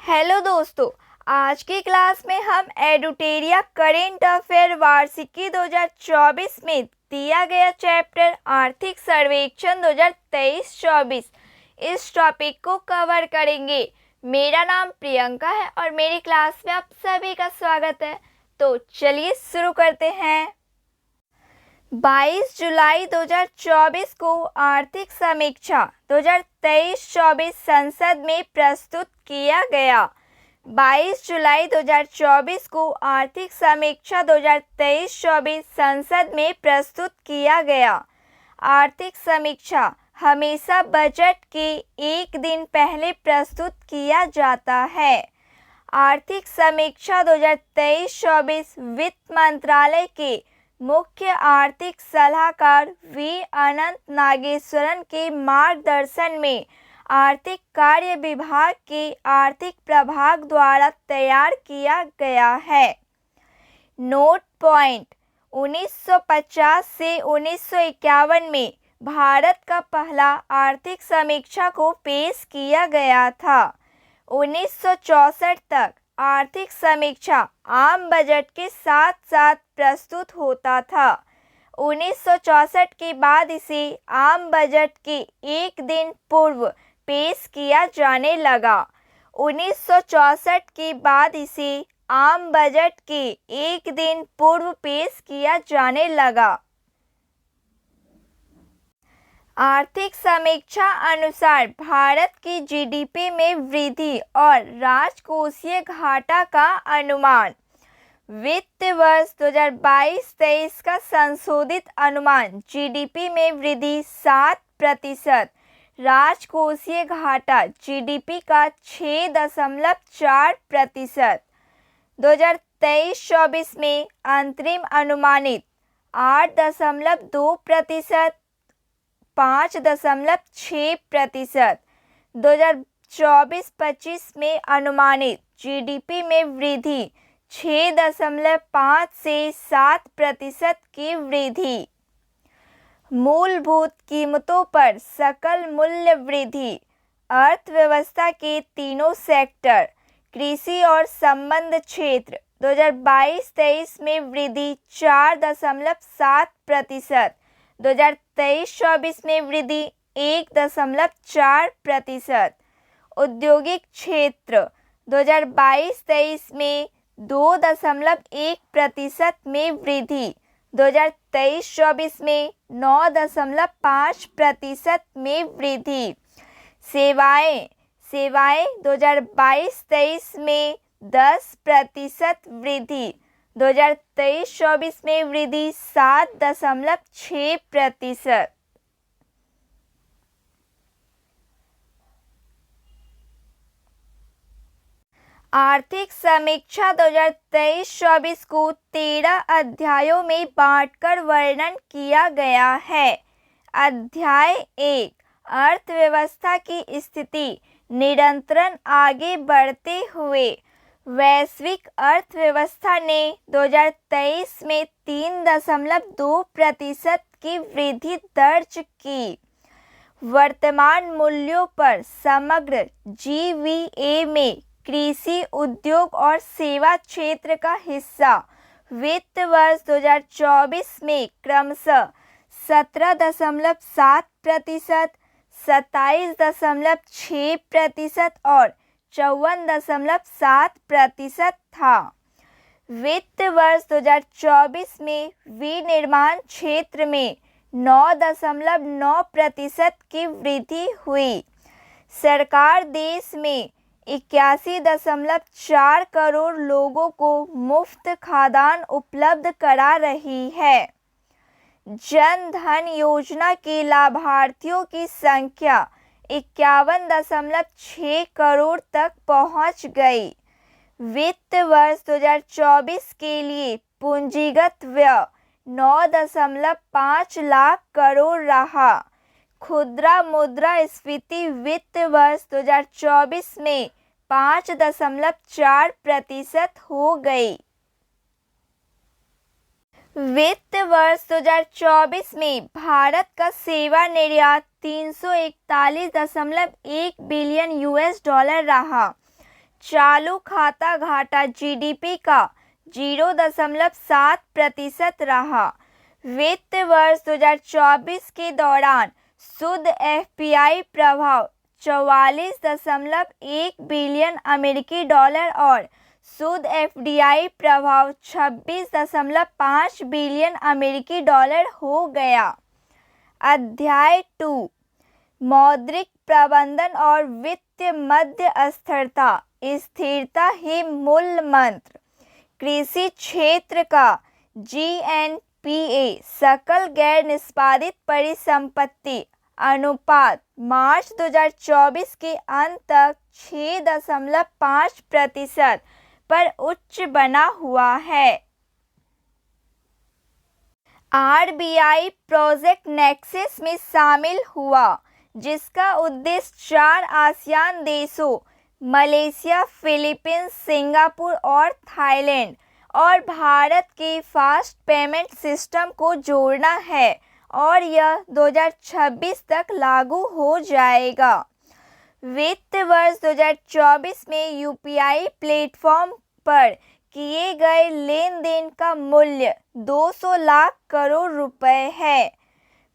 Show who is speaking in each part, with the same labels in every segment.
Speaker 1: Hello दोस्तों, आज की क्लास में हम एडुटेरिया करेंट अफेयर वार्षिकी 2024 में दिया गया चैप्टर आर्थिक सर्वेक्षण 2023-24 इस टॉपिक को कवर करेंगे। मेरा नाम प्रियंका है और मेरी क्लास में आप सभी का स्वागत है। तो चलिए शुरू करते हैं। 22 जुलाई 2024 को आर्थिक समीक्षा 2023-24 संसद में प्रस्तुत किया गया। 22 जुलाई 2024 को आर्थिक समीक्षा 2023-24 संसद में प्रस्तुत किया गया। आर्थिक समीक्षा हमेशा बजट के एक दिन पहले प्रस्तुत किया जाता है। आर्थिक समीक्षा 2023-24 वित्त मंत्रालय के मुख्य आर्थिक सलाहकार वी अनंत नागेश्वरन के मार्गदर्शन में आर्थिक कार्य विभाग के आर्थिक प्रभाग द्वारा तैयार किया गया है। नोट पॉइंट: 1950 से 1951 में भारत का पहला आर्थिक समीक्षा को पेश किया गया था। 1964 तक आर्थिक समीक्षा आम बजट के साथ साथ प्रस्तुत होता था। 1964 के बाद इसे आम बजट के एक दिन पूर्व पेश किया जाने लगा। 1964 के बाद इसे आम बजट के एक दिन पूर्व पेश किया जाने लगा। आर्थिक समीक्षा अनुसार भारत की जीडीपी में वृद्धि और राजकोषीय घाटा का अनुमान। वित्त वर्ष 2022-23 का संशोधित अनुमान जीडीपी में वृद्धि 7%, राजकोषीय घाटा जीडीपी का 6.4%। 2023-24 में अंतरिम अनुमानित 8.2%, 5.6%। 2024-25 में अनुमानित जीडीपी में वृद्धि 6.5 से 7% की वृद्धि। मूलभूत कीमतों पर सकल मूल्य वृद्धि। अर्थव्यवस्था के तीनों सेक्टर, कृषि और संबद्ध क्षेत्र 2022-23 में वृद्धि 4.7%, 2023-24 में वृद्धि 1.4%। औद्योगिक क्षेत्र 2022-23 में 2.1% में वृद्धि, 2023-24 में 9.5% में वृद्धि। सेवाएं 2022-23 में 10% वृद्धि, 2023-24 में वृद्धि 7.6%। आर्थिक समीक्षा 2023-24 को 13 अध्यायों में बांटकर वर्णन किया गया है। अध्याय 1: अर्थव्यवस्था की स्थिति। निरंतर आगे बढ़ते हुए वैश्विक अर्थव्यवस्था ने 2023 में 3.2% की वृद्धि दर्ज की। वर्तमान मूल्यों पर समग्र जीवीए में कृषि, उद्योग और सेवा क्षेत्र का हिस्सा वित्त वर्ष 2024 में क्रमशः 17.7%, 27.6% और 54.7% था। वित्त वर्ष 2024 में विनिर्माण क्षेत्र में 9.9% की वृद्धि हुई। सरकार देश में 81.4 करोड़ लोगों को मुफ्त खाद्यान्न उपलब्ध करा रही है। जन धन योजना के लाभार्थियों की संख्या 51.6 करोड़ तक पहुंच गई। वित्त वर्ष 2024 के लिए पूंजीगत व्यय 9.5 लाख करोड़ रहा। खुदरा मुद्रास्फीति वित्त वर्ष 2024 में 5.4% हो गई। वित्त वर्ष 2024 में भारत का सेवा निर्यात $341.1 बिलियन रहा, चालू खाता घाटा जीडीपी का 0.7% रहा। वित्त वर्ष 2024 के दौरान शुद्ध एफपीआई प्रभाव 44.1 बिलियन अमेरिकी डॉलर और शुद्ध एफडीआई प्रभाव 26.5 बिलियन अमेरिकी डॉलर हो गया। अध्याय 2 मौद्रिक प्रबंधन और वित्त मध्यस्थता स्थिरता ही मूल मंत्र। कृषि क्षेत्र का जीएनपीए सकल गैर निष्पादित परिसंपत्ति अनुपात मार्च 2024 के अंत तक 6.5% पर उच्च बना हुआ है। आरबीआई प्रोजेक्ट नेक्सस में शामिल हुआ, जिसका उद्देश्य 4 आसियान देशों मलेशिया, फिलीपींस, सिंगापुर और थाईलैंड और भारत के फास्ट पेमेंट सिस्टम को जोड़ना है और यह 2026 तक लागू हो जाएगा। वित्त वर्ष 2024 में यूपीआई प्लेटफॉर्म पर किए गए लेन देन का मूल्य 200 लाख करोड़ रुपए है।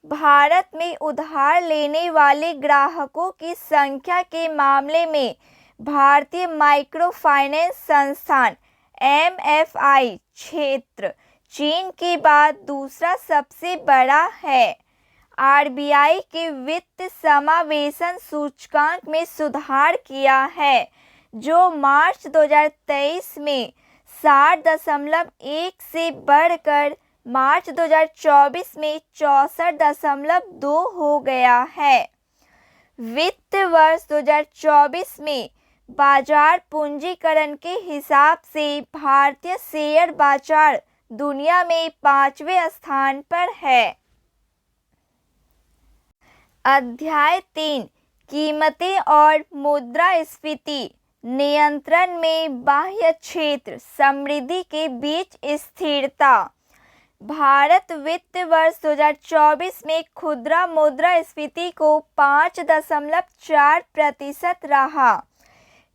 Speaker 1: भारत में उधार लेने वाले ग्राहकों की संख्या के मामले में भारतीय माइक्रो फाइनेंस संस्थान एमएफआई क्षेत्र चीन के बाद दूसरा सबसे बड़ा है। आरबीआई के वित्त समावेशन सूचकांक में सुधार किया है, जो मार्च 2023 में 60.1 से बढ़कर मार्च 2024 में 64.2 हो गया है। वित्त वर्ष 2024 में बाजार पूंजीकरण के हिसाब से भारतीय शेयर बाजार दुनिया में 5वें स्थान पर है। अध्याय 3 कीमतें और मुद्रास्फीति नियंत्रण में बाह्य क्षेत्र समृद्धि के बीच स्थिरता। भारत वित्त वर्ष 2024 में खुदरा मुद्रास्फीति को 5.4% रहा।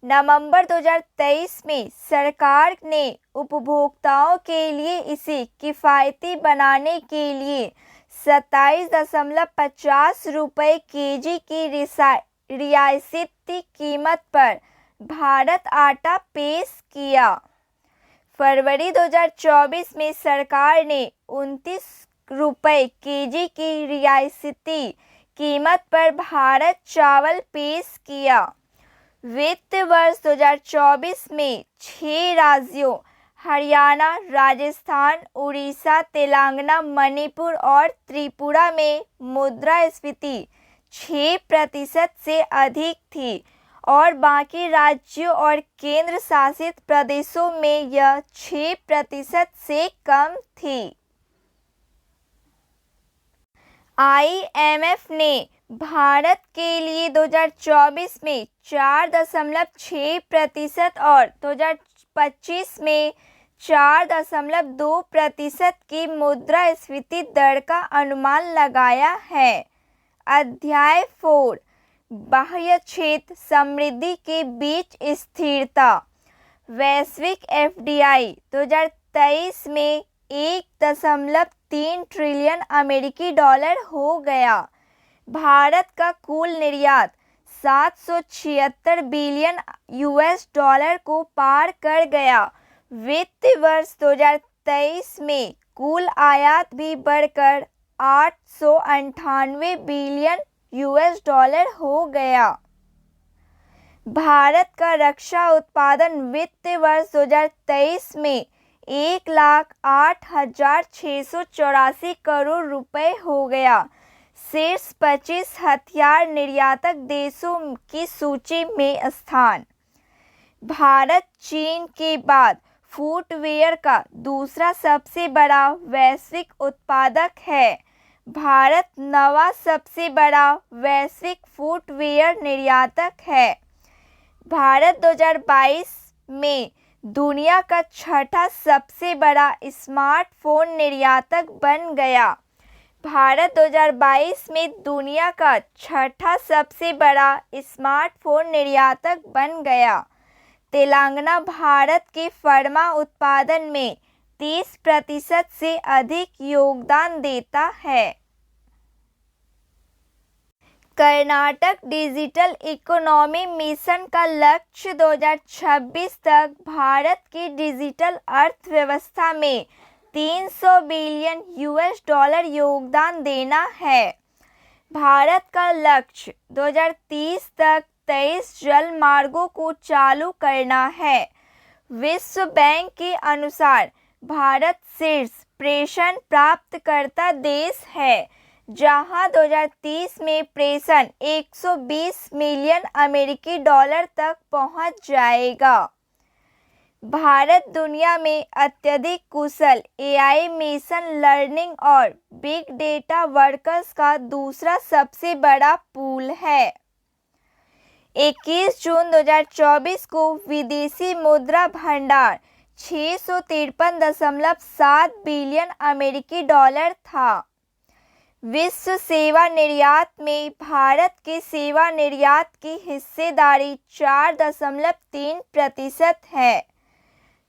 Speaker 1: नवंबर 2023 में सरकार ने उपभोक्ताओं के लिए इसे किफ़ायती बनाने के लिए 27.50 रुपये केजी की रियायती कीमत पर भारत आटा पेश किया। फरवरी 2024 में सरकार ने 29 रुपये केजी की रियायती कीमत पर भारत चावल पेश किया। वित्त वर्ष 2024 में 6 राज्यों हरियाणा, राजस्थान, उड़ीसा, तेलंगाना, मणिपुर और त्रिपुरा में मुद्रास्फीति 6% से अधिक थी और बाकी राज्यों और केंद्र शासित प्रदेशों में यह 6% से कम थी। आईएमएफ ने भारत के लिए 2024 में 4.6% और 2025 में 4.2% की मुद्रास्फीति दर का अनुमान लगाया है। अध्याय 4 बाह्य क्षेत्र समृद्धि के बीच स्थिरता। वैश्विक एफडीआई 2023 में 1.3 ट्रिलियन अमेरिकी डॉलर हो गया। भारत का कुल निर्यात 776 बिलियन यूएस डॉलर को पार कर गया। वित्त वर्ष 2023 में कुल आयात भी बढ़कर 898 बिलियन यूएस डॉलर हो गया। भारत का रक्षा उत्पादन वित्त वर्ष 2023 में 1,08,684 करोड़ रुपए हो गया। शीर्ष 25 हथियार निर्यातक देशों की सूची में स्थान। भारत चीन के बाद फुटवियर का दूसरा सबसे बड़ा वैश्विक उत्पादक है। भारत 9वां सबसे बड़ा वैश्विक फुटवियर निर्यातक है। भारत 2022 में दुनिया का 6ठा सबसे बड़ा स्मार्टफोन निर्यातक बन गया। भारत 2022 में दुनिया का 6ठा सबसे बड़ा स्मार्टफोन निर्यातक बन गया। तेलंगाना भारत के फार्मा उत्पादन में 30% से अधिक योगदान देता है। कर्नाटक डिजिटल इकोनॉमी मिशन का लक्ष्य 2026 तक भारत की डिजिटल अर्थव्यवस्था में $300 बिलियन योगदान देना है। भारत का लक्ष्य 2030 तक 23 जल मार्गों को चालू करना है। विश्व बैंक के अनुसार भारत शीर्ष प्रेषण प्राप्तकर्ता देश है, जहां 2030 में प्रेषण $120 मिलियन तक पहुंच जाएगा। भारत दुनिया में अत्यधिक कुशल AI मशीन लर्निंग और बिग डेटा वर्कर्स का दूसरा सबसे बड़ा पूल है। 21 जून 2024 को विदेशी मुद्रा भंडार $653.7 बिलियन था। विश्व सेवा निर्यात में भारत के सेवा निर्यात की हिस्सेदारी 4.3% है।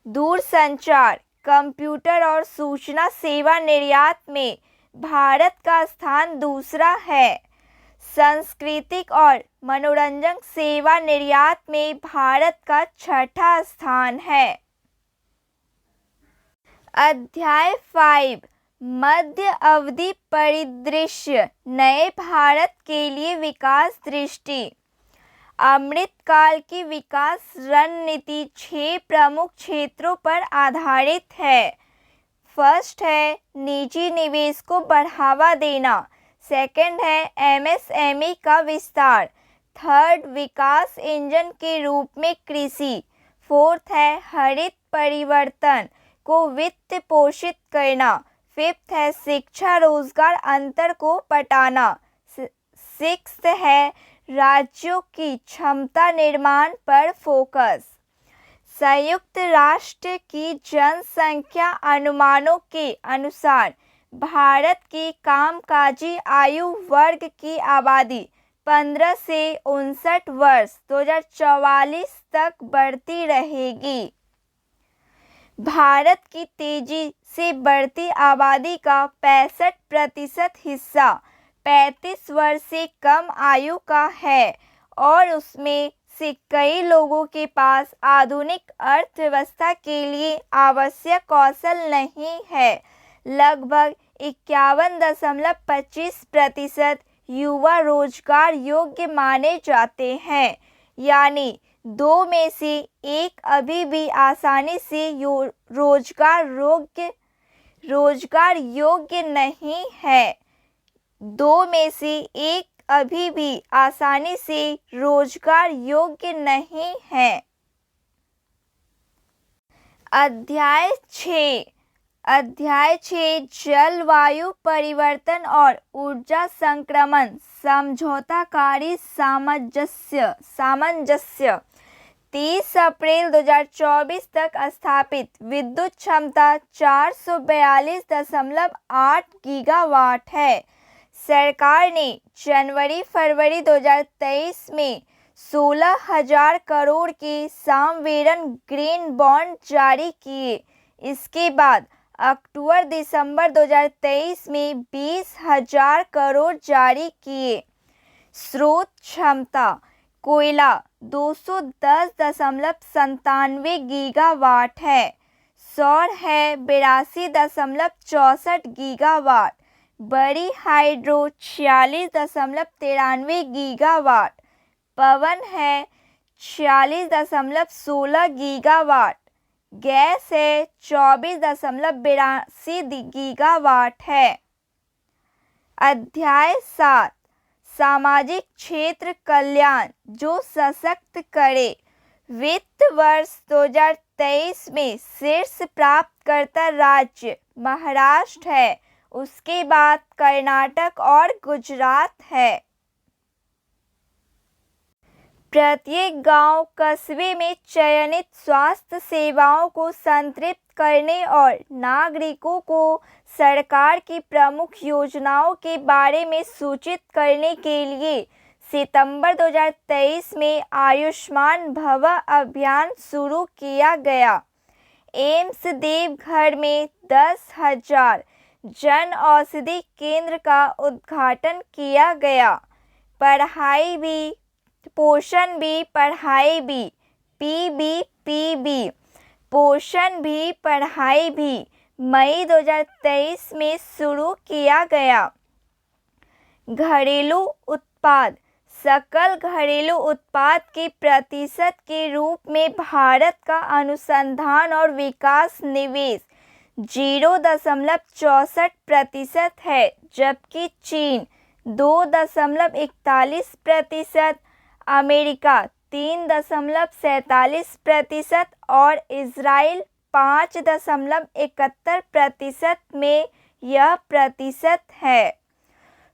Speaker 1: दूरसंचार, कंप्यूटर और सूचना सेवा निर्यात में भारत का स्थान दूसरा है। सांस्कृतिक और मनोरंजन सेवा निर्यात में भारत का छठा स्थान है। अध्याय 5 मध्य अवधि परिदृश्य, नए भारत के लिए विकास दृष्टि। अमृतकाल की विकास रणनीति 6 प्रमुख क्षेत्रों पर आधारित है। फर्स्ट है निजी निवेश को बढ़ावा देना। सेकंड है MSME का विस्तार। थर्ड, विकास इंजन के रूप में कृषि। फोर्थ है हरित परिवर्तन को वित्त पोषित करना। फिफ्थ है शिक्षा रोजगार अंतर को पटाना। सिक्स्थ है राज्यों की क्षमता निर्माण पर फोकस। संयुक्त राष्ट्र की जनसंख्या अनुमानों के अनुसार भारत की कामकाजी आयु वर्ग की आबादी 15 से 59 वर्ष 2044 तक बढ़ती रहेगी। भारत की तेजी से बढ़ती आबादी का 65% हिस्सा 35 वर्ष से कम आयु का है और उसमें से कई लोगों के पास आधुनिक अर्थव्यवस्था के लिए आवश्यक कौशल नहीं है। लगभग 51.25% युवा रोजगार योग्य माने जाते हैं, यानी 2 में से 1 अभी भी आसानी से रोजगार योग्य नहीं है। 2 में से 1 अभी भी आसानी से रोजगार योग्य नहीं है। अध्याय 6 जलवायु परिवर्तन और ऊर्जा संक्रमण समझौताकारी सामंजस्य। 30 अप्रैल 2024 तक स्थापित विद्युत क्षमता 442.8 गीगावाट है। सरकार ने जनवरी-फरवरी 2023 में 16,000 करोड़ के सामवेरन ग्रीन बॉन्ड जारी किए। इसके बाद अक्टूबर-दिसंबर 2023 में 20,000 करोड़ जारी किए। स्रोत क्षमता कोयला 210.97 गीगावाट है। सौर है 82.64 गीगावाट। बड़ी हाइड्रो 46.93 गीगावाट। पवन है 46.16 गीगावाट। गैस है 24.82 गीगावाट है। अध्याय 7 सामाजिक क्षेत्र कल्याण जो सशक्त करे। वित्त वर्ष 2023 में शीर्ष प्राप्तकर्ता राज्य महाराष्ट्र है, उसके बाद कर्नाटक और गुजरात है। प्रत्येक गांव कस्बे में चयनित स्वास्थ्य सेवाओं को संतृप्त करने और नागरिकों को सरकार की प्रमुख योजनाओं के बारे में सूचित करने के लिए सितंबर 2023 में आयुष्मान भव अभियान शुरू किया गया। एम्स देवघर में 10,000 जन औषधि केंद्र का उद्घाटन किया गया। पढ़ाई भी, पोषण भी, पढ़ाई भी, PBPB, पोषण भी, पढ़ाई भी मई 2023 में शुरू किया गया। घरेलू उत्पाद, सकल घरेलू उत्पाद के प्रतिशत के रूप में भारत का अनुसंधान और विकास निवेश 0.64% है, जबकि चीन 2.41%, अमेरिका 3.47% और इजराइल 5.71% में यह प्रतिशत है।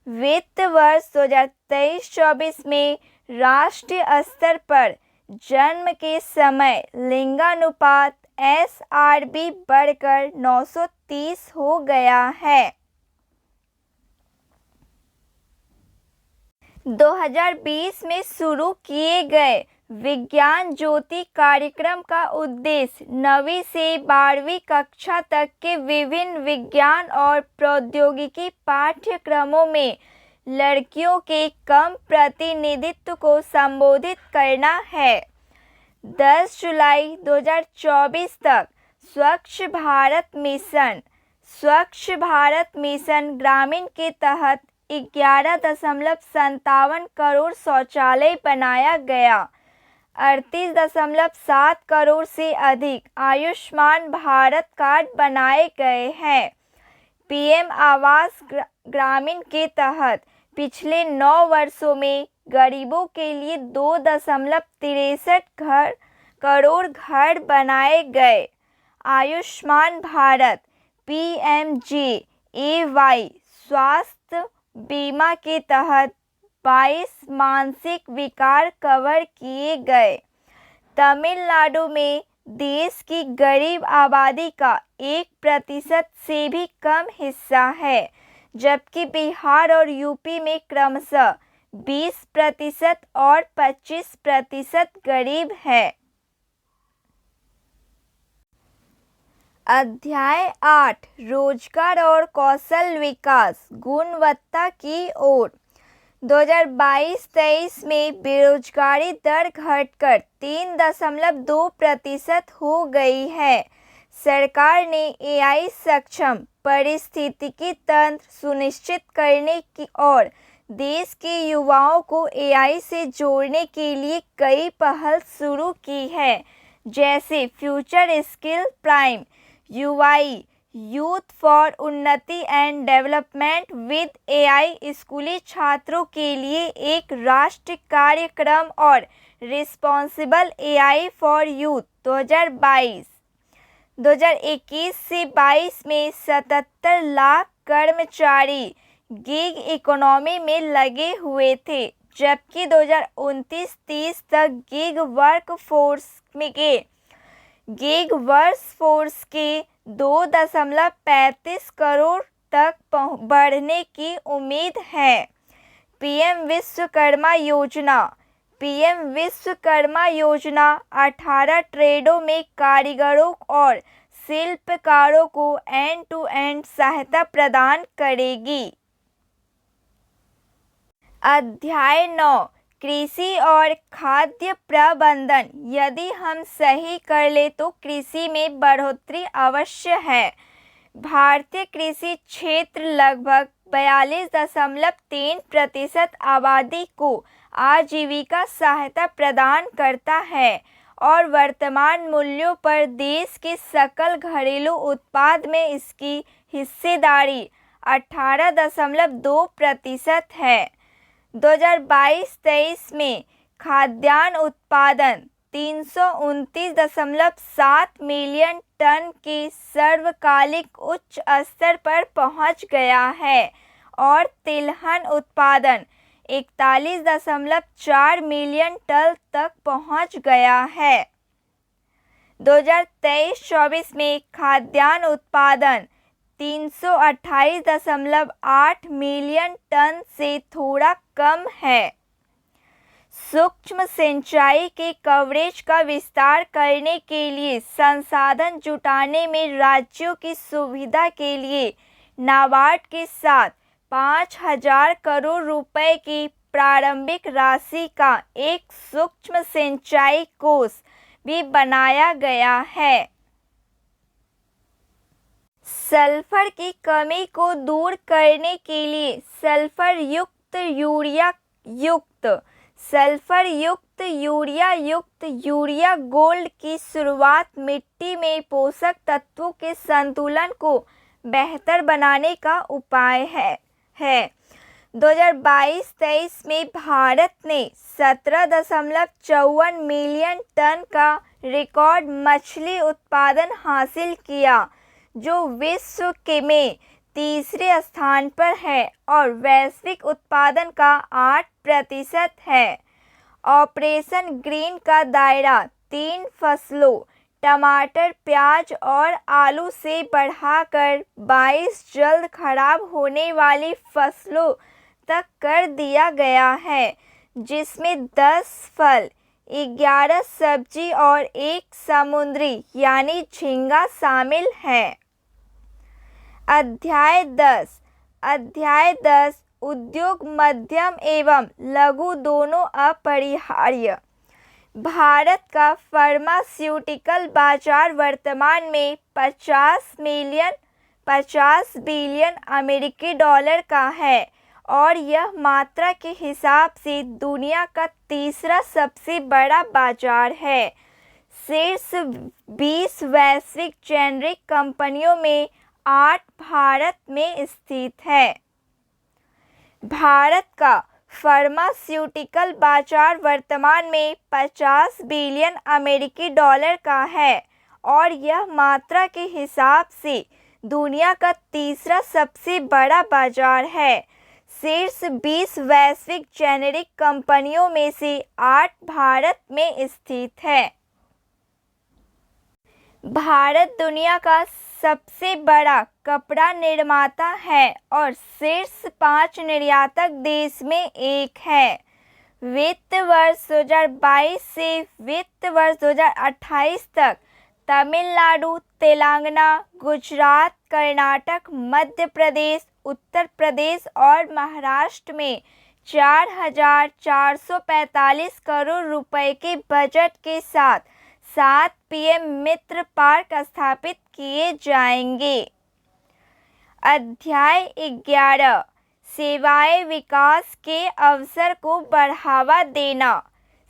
Speaker 1: वित्त वर्ष 2023-24 में राष्ट्रीय स्तर पर जन्म के समय लिंगानुपात SRB बढ़कर 930 हो गया है। 2020 में शुरू किए गए विज्ञान ज्योति कार्यक्रम का उद्देश्य 9वीं से 12वीं कक्षा तक के विभिन्न विज्ञान और प्रौद्योगिकी पाठ्यक्रमों में लड़कियों के कम प्रतिनिधित्व को संबोधित करना है। 10 जुलाई 2024 तक स्वच्छ भारत मिशन ग्रामीण के तहत 11.57 करोड़ शौचालय बनाया गया। 38.7 करोड़ से अधिक आयुष्मान भारत कार्ड बनाए गए हैं। PM आवास ग्रामीण के तहत पिछले 9 वर्षों में गरीबों के लिए 2.63 करोड़ घर बनाए गए। आयुष्मान भारत PMJAY स्वास्थ्य बीमा के तहत 22 मानसिक विकार कवर किए गए। तमिलनाडु में देश की गरीब आबादी का 1% से भी कम हिस्सा है, जबकि बिहार और यूपी में क्रमशः 20% और 25% गरीब है। अध्याय 8 रोजगार और कौशल विकास गुणवत्ता की ओर। 2022-23 में बेरोजगारी दर घटकर 3.2% हो गई है। सरकार ने AI सक्षम पारिस्थितिकी तंत्र सुनिश्चित करने की और देश के युवाओं को AI से जोड़ने के लिए कई पहल शुरू की है, जैसे future skill prime, UI youth for उन्नति एंड डेवलपमेंट विद AI, स्कूली छात्रों के लिए एक राष्ट्रीय कार्यक्रम और रिस्पॉन्सिबल AI फॉर यूथ 2022। 2021 से 22 में 77 लाख कर्मचारी गिग इकोनॉमी में लगे हुए थे, जबकि 2029-30 तक गिग वर्कफोर्स के 2.35 करोड़ तक बढ़ने की उम्मीद है। PM विश्वकर्मा योजना 18 ट्रेडों में कारीगरों और शिल्पकारों को एंड-टू-एंड सहायता प्रदान करेगी। अध्याय 9 कृषि और खाद्य प्रबंधन। यदि हम सही कर ले तो कृषि में बढ़ोतरी अवश्य है। भारतीय कृषि क्षेत्र लगभग 42.3% आबादी को आजीविका सहायता प्रदान करता है और वर्तमान मूल्यों पर देश के सकल घरेलू उत्पाद में इसकी हिस्सेदारी 18.2% है। 2022-23 में खाद्यान्न उत्पादन 329.7 मिलियन टन के सर्वकालिक उच्च स्तर पर पहुंच गया है और तिलहन उत्पादन 41.4 मिलियन टन तक पहुंच गया है। 2023-24 में खाद्यान्न उत्पादन 328.8 मिलियन टन से थोड़ा कम है। सूक्ष्म सिंचाई के कवरेज का विस्तार करने के लिए संसाधन जुटाने में राज्यों की सुविधा के लिए नाबार्ड के साथ 5,000 करोड़ रुपए की प्रारंभिक राशि का एक सूक्ष्म सिंचाई कोष भी बनाया गया है। सल्फर की कमी को दूर करने के लिए सल्फर युक्त यूरिया गोल्ड की शुरुआत मिट्टी में पोषक तत्वों के संतुलन को बेहतर बनाने का उपाय है। 2022-23 में भारत ने 17.54 मिलियन टन का रिकॉर्ड मछली उत्पादन हासिल किया, जो विश्व में तीसरे स्थान पर है और वैश्विक उत्पादन का 8% है। ऑपरेशन ग्रीन का दायरा 3 फसलों टमाटर, प्याज और आलू से बढ़ाकर 22 जल्द खराब होने वाली फसलों तक कर दिया गया है, जिसमें 10 फल, 11 सब्जी और 1 समुद्री यानी झींगा शामिल है। अध्याय 10 उद्योग मध्यम एवं लघु दोनों अपरिहार्य। भारत का फार्मास्यूटिकल बाजार वर्तमान में 50 बिलियन अमेरिकी डॉलर का है और यह मात्रा के हिसाब से दुनिया का तीसरा सबसे बड़ा बाजार है। शीर्ष 20 वैश्विक जेनेरिक कंपनियों में 8 भारत में स्थित है। भारत का फार्मास्यूटिकल बाजार वर्तमान में 50 बिलियन अमेरिकी डॉलर का है और यह मात्रा के हिसाब से दुनिया का तीसरा सबसे बड़ा बाजार है। शीर्ष 20 वैश्विक जेनेरिक कंपनियों में से 8 भारत में स्थित है। भारत दुनिया का सबसे बड़ा कपड़ा निर्माता है और शीर्ष 5 निर्यातक देश में एक है। वित्त वर्ष 2022 से वित्त वर्ष 2028 तक तमिलनाडु, तेलंगाना, गुजरात, कर्नाटक, मध्य प्रदेश, उत्तर प्रदेश और महाराष्ट्र में 4,445 करोड़ रुपए के बजट के साथ 7 पीएम मित्र पार्क स्थापित किए जाएंगे। अध्याय 11 सेवाएं विकास के अवसर को बढ़ावा देना।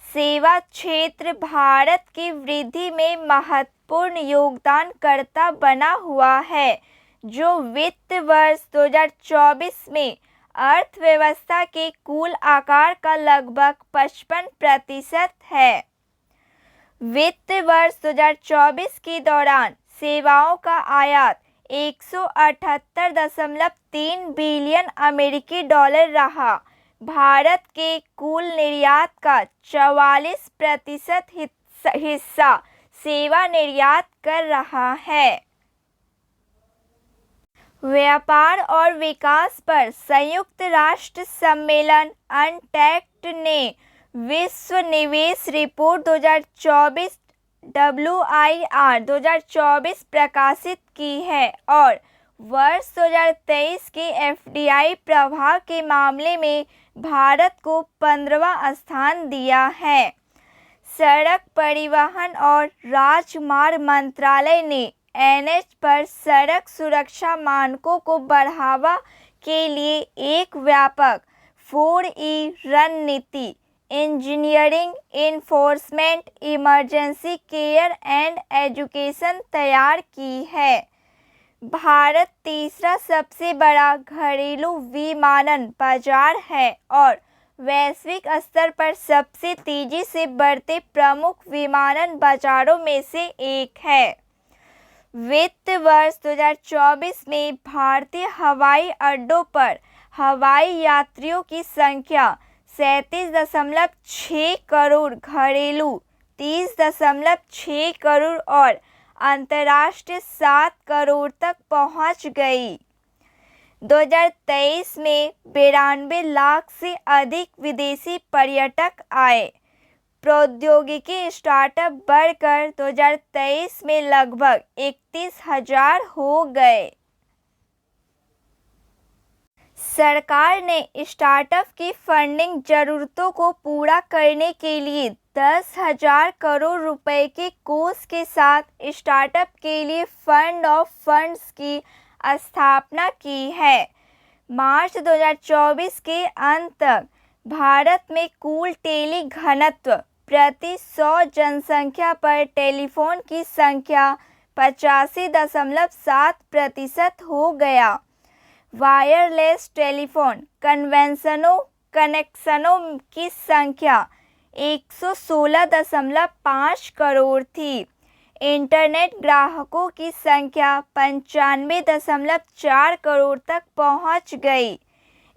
Speaker 1: सेवा क्षेत्र भारत की वृद्धि में महत्वपूर्ण योगदानकर्ता बना हुआ है, जो वित्त वर्ष 2024 में अर्थव्यवस्था के कुल आकार का लगभग 55% है। वित्त वर्ष 2024 के दौरान सेवाओं का आयात 178.3 बिलियन अमेरिकी डॉलर रहा। भारत के कुल निर्यात का 44% हिस्सा सेवा निर्यात कर रहा है। व्यापार और विकास पर संयुक्त राष्ट्र सम्मेलन अनटैक्ड ने विश्व निवेश रिपोर्ट 2024 WIR 2024 प्रकाशित की है और वर्ष 2023 के FDI प्रवाह के मामले में भारत को 15वां स्थान दिया है। सड़क परिवहन और राजमार्ग मंत्रालय ने NH पर सड़क सुरक्षा मानकों को बढ़ावा के लिए एक व्यापक 4E रणनीति engineering, enforcement, emergency care and education तैयार की है। भारत तीसरा सबसे बड़ा घरेलू विमानन बाजार है और वैश्विक स्तर पर सबसे तेजी से बढ़ते प्रमुख विमानन बाजारों में से एक है। वित्त वर्ष 2024 में भारतीय हवाई अड्डों पर हवाई यात्रियों की संख्या 37.6 करोड़, घरेलू 30.6 करोड़ और अंतर्राष्ट्रीय 7 करोड़ तक पहुंच गई। 2023 में 92 लाख से अधिक विदेशी पर्यटक आए। प्रौद्योगिकी स्टार्टअप बढ़कर 2023 में लगभग 31,000 हो गए। सरकार ने स्टार्टअप की फंडिंग जरूरतों को पूरा करने के लिए 10,000 करोड़ रुपए के कोष के साथ स्टार्टअप के लिए फंड ऑफ फंड्स की स्थापना की है। मार्च 2024 के अंत तक भारत में कुल टेली घनत्व प्रति 100 जनसंख्या पर टेलीफोन की संख्या 85.7% हो गया। वायरलेस टेलीफोन कनेक्शनों की संख्या 116.5 करोड़ थी। इंटरनेट ग्राहकों की संख्या 95.4 करोड़ तक पहुंच गई।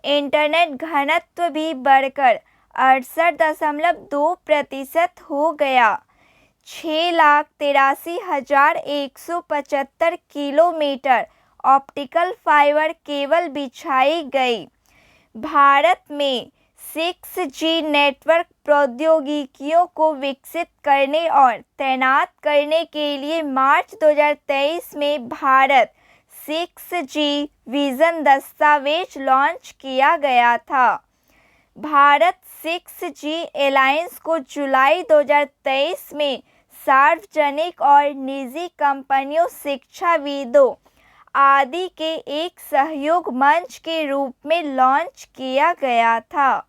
Speaker 1: इंटरनेट घनत्व भी बढ़कर 68.2% हो गया। 6,83,175 किलोमीटर ऑप्टिकल फाइबर केबल बिछाई गई। भारत में 6G नेटवर्क प्रौद्योगिकियों को विकसित करने और तैनात करने के लिए मार्च 2023 में भारत 6G विजन दस्तावेज लॉन्च किया गया था। भारत 6G एलायंस को जुलाई 2023 में सार्वजनिक और निजी कंपनियों, शिक्षाविदों आदि के एक सहयोग मंच के रूप में लॉन्च किया गया था।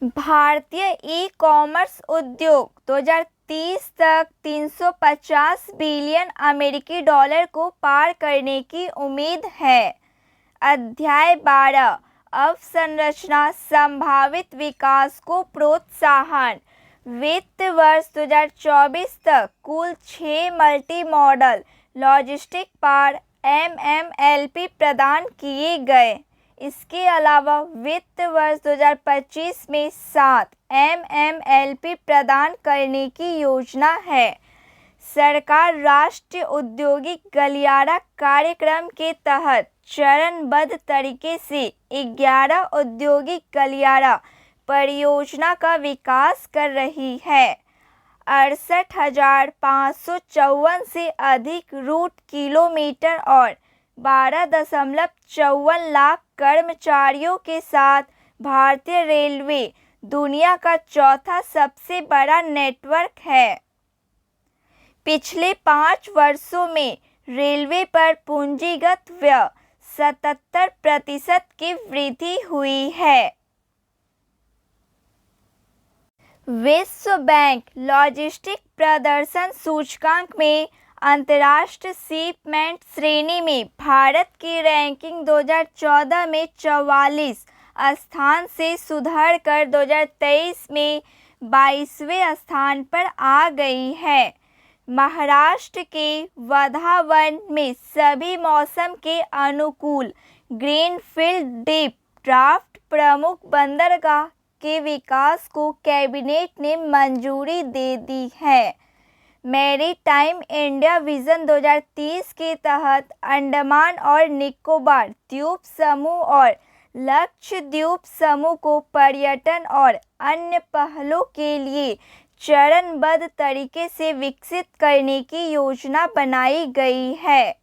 Speaker 1: भारतीय ई-कॉमर्स उद्योग 2030 तक 350 बिलियन अमेरिकी डॉलर को पार करने की उम्मीद है। अध्याय 12 अवसंरचना संभावित विकास को प्रोत्साहन। वित्त वर्ष 2024 तक कुल 6 multi modal logistic park MMLP प्रदान किए गए। इसके अलावा वित्त वर्ष 2025 में 7 MMLP प्रदान करने की योजना है। सरकार राष्ट्रीय औद्योगिक गलियारा कार्यक्रम के तहत चरणबद्ध तरीके से 11 औद्योगिक गलियारा परियोजना का विकास कर रही है। 68,554 से अधिक रूट किलोमीटर और 12.54 लाख कर्मचारियों के साथ भारतीय रेलवे दुनिया का चौथा सबसे बड़ा नेटवर्क है। पिछले 5 वर्षों में रेलवे पर पूंजीगत व्यय 77% की वृद्धि हुई है। विश्व बैंक लॉजिस्टिक प्रदर्शन सूचकांक में अंतर्राष्ट्रीय शिपमेंट श्रेणी में भारत की रैंकिंग 2014 में 44 स्थान से सुधरकर 2023 में 22वें स्थान पर आ गई है। महाराष्ट्र के वर्धा में सभी मौसम के अनुकूल ग्रीनफील्ड डीप ड्राफ्ट प्रमुख बंदरगाह के विकास को कैबिनेट ने मंजूरी दे दी है। मैरीटाइम इंडिया विजन 2030 के तहत अंडमान और निकोबार द्वीप समूह और लक्षद्वीप समूह को पर्यटन और अन्य पहलों के लिए चरणबद्ध तरीके से विकसित करने की योजना बनाई गई है।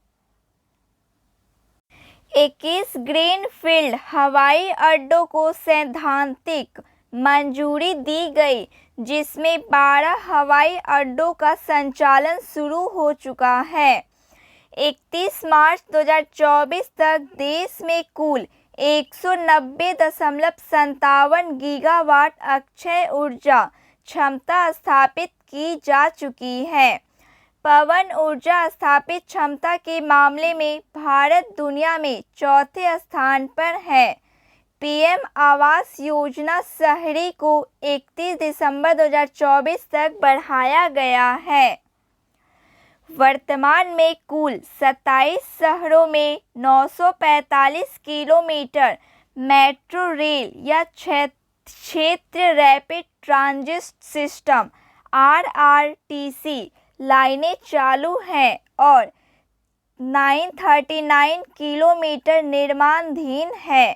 Speaker 1: 21 ग्रीनफील्ड हवाई अड्डों को सैद्धांतिक मंजूरी दी गई, जिसमें 12 हवाई अड्डों का संचालन शुरू हो चुका है। 31 मार्च 2024 तक देश में कुल 190.57 गीगावाट अक्षय ऊर्जा क्षमता स्थापित की जा चुकी है। पवन ऊर्जा स्थापित क्षमता के मामले में भारत दुनिया में चौथे स्थान पर है। पीएम आवास योजना शहरी को 31 दिसंबर 2024 तक बढ़ाया गया है। वर्तमान में कुल 27 शहरों में 945 किलोमीटर मेट्रो रेल या क्षेत्र रैपिड ट्रांजिट सिस्टम RRTC लाइनें चालू हैं और 939 किलोमीटर निर्माणाधीन है।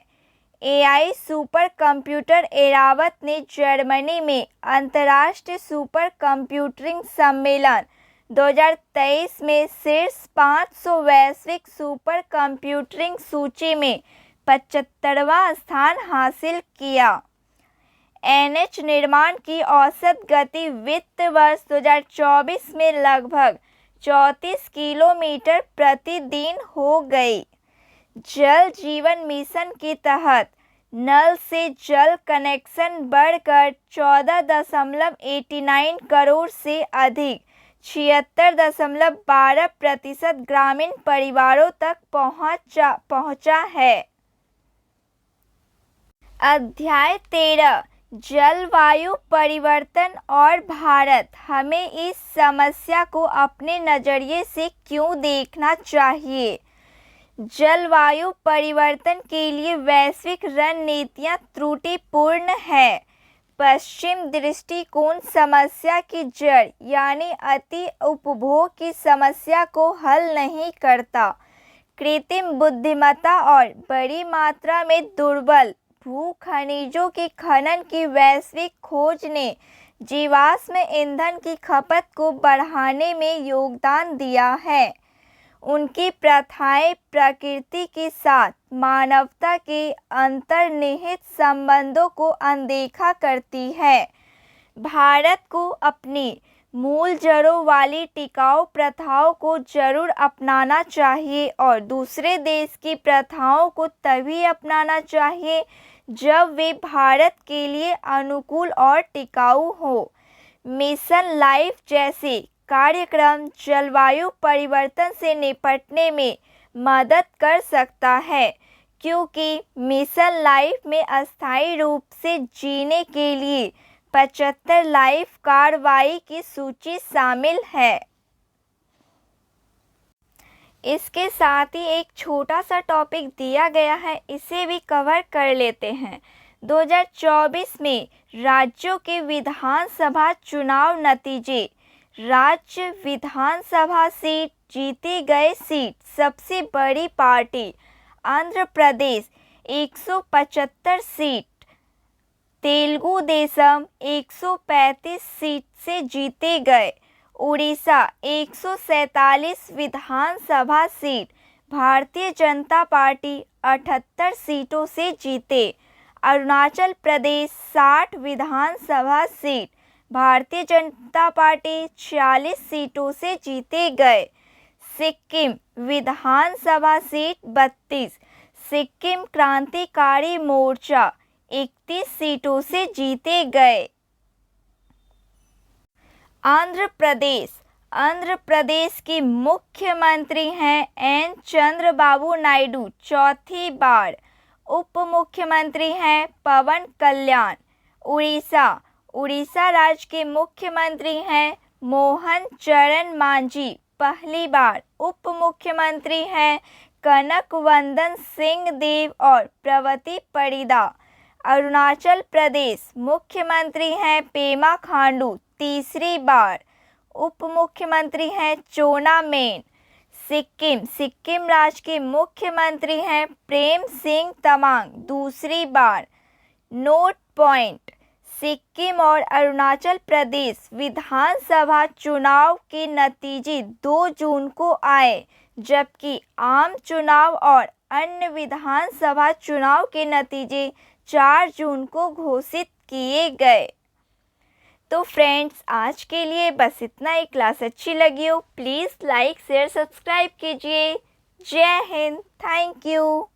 Speaker 1: एआई सुपर कंप्यूटर एरावत ने जर्मनी में अंतर्राष्ट्रीय सुपर कंप्यूटिंग सम्मेलन 2023 में शीर्ष 500 वैश्विक सुपर कंप्यूटिंग सूची में 75वां स्थान हासिल किया। एनएच निर्माण की औसत गति वित्त वर्ष 2024 में लगभग 34 किलोमीटर प्रतिदिन हो गई। जल जीवन मिशन के तहत नल से जल कनेक्शन बढ़कर 14.89 करोड़ से अधिक 76.12% ग्रामीण परिवारों तक पहुंचा है। अध्याय 13 जलवायु परिवर्तन और भारत, हमें इस समस्या को अपने नज़रिए से क्यों देखना चाहिए। जलवायु परिवर्तन के लिए वैश्विक रणनीतियाँ त्रुटिपूर्ण है। पश्चिम दृष्टिकोण समस्या की जड़ यानी अति उपभोग की समस्या को हल नहीं करता। कृत्रिम बुद्धिमत्ता और बड़ी मात्रा में दुर्बल भू खनिजों के खनन की वैश्विक खोज ने जीवाश्म ईंधन की खपत को बढ़ाने में योगदान दिया है। उनकी प्रथाएं प्रकृति के साथ मानवता के अंतर्निहित संबंधों को अनदेखा करती है। भारत को अपनी मूल जड़ों वाली टिकाऊ प्रथाओं को जरूर अपनाना चाहिए और दूसरे देश की प्रथाओं को तभी अपनाना चाहिए जब वे भारत के लिए अनुकूल और टिकाऊ हो। मिशन लाइफ जैसे कार्यक्रम जलवायु परिवर्तन से निपटने में मदद कर सकता है, क्योंकि मिशन लाइफ में अस्थायी रूप से जीने के लिए 75 लाइफ कार्रवाई की सूची शामिल है। इसके साथ ही एक छोटा सा टॉपिक दिया गया है, इसे भी कवर कर लेते हैं। 2024 में राज्यों के विधानसभा चुनाव नतीजे। राज्य विधानसभा सीट जीते गए सीट। सबसे बड़ी party Andhra Pradesh 175 seat, Telugu Desam 135 seat से जीते गए। उड़ीसा 147 विधानसभा सीट, भारतीय जनता पार्टी 78 सीटों से जीते। अरुणाचल प्रदेश 60 विधानसभा सीट, भारतीय जनता पार्टी 46 सीटों से जीते गए। सिक्किम विधानसभा सीट 32, सिक्किम क्रांतिकारी मोर्चा 31 सीटों से जीते गए। आंध्र प्रदेश की मुख्यमंत्री हैं एन चंद्रबाबू नायडू, चौथी बार। उप मुख्यमंत्री हैं पवन कल्याण। उड़ीसा राज्य के मुख्यमंत्री हैं मोहन चरण मांझी, पहली बार। उप मुख्यमंत्री हैं कनक वंदन सिंह देव और प्रवती परिदा। अरुणाचल प्रदेश मुख्यमंत्री हैं पेमा खांडू, तीसरी बार। उप मुख्यमंत्री हैं चोना मेन। सिक्किम राज्य के मुख्यमंत्री हैं प्रेम सिंह तमांग, दूसरी बार। नोट पॉइंट: सिक्किम और अरुणाचल प्रदेश विधानसभा चुनाव के नतीजे 2 जून को आए, जबकि आम चुनाव और अन्य विधानसभा चुनाव के नतीजे 4 जून को घोषित किए गए। तो फ्रेंड्स, आज के लिए बस इतना ही। क्लास अच्छी लगी हो प्लीज़ लाइक शेयर सब्सक्राइब कीजिए। जय हिंद, थैंक यू।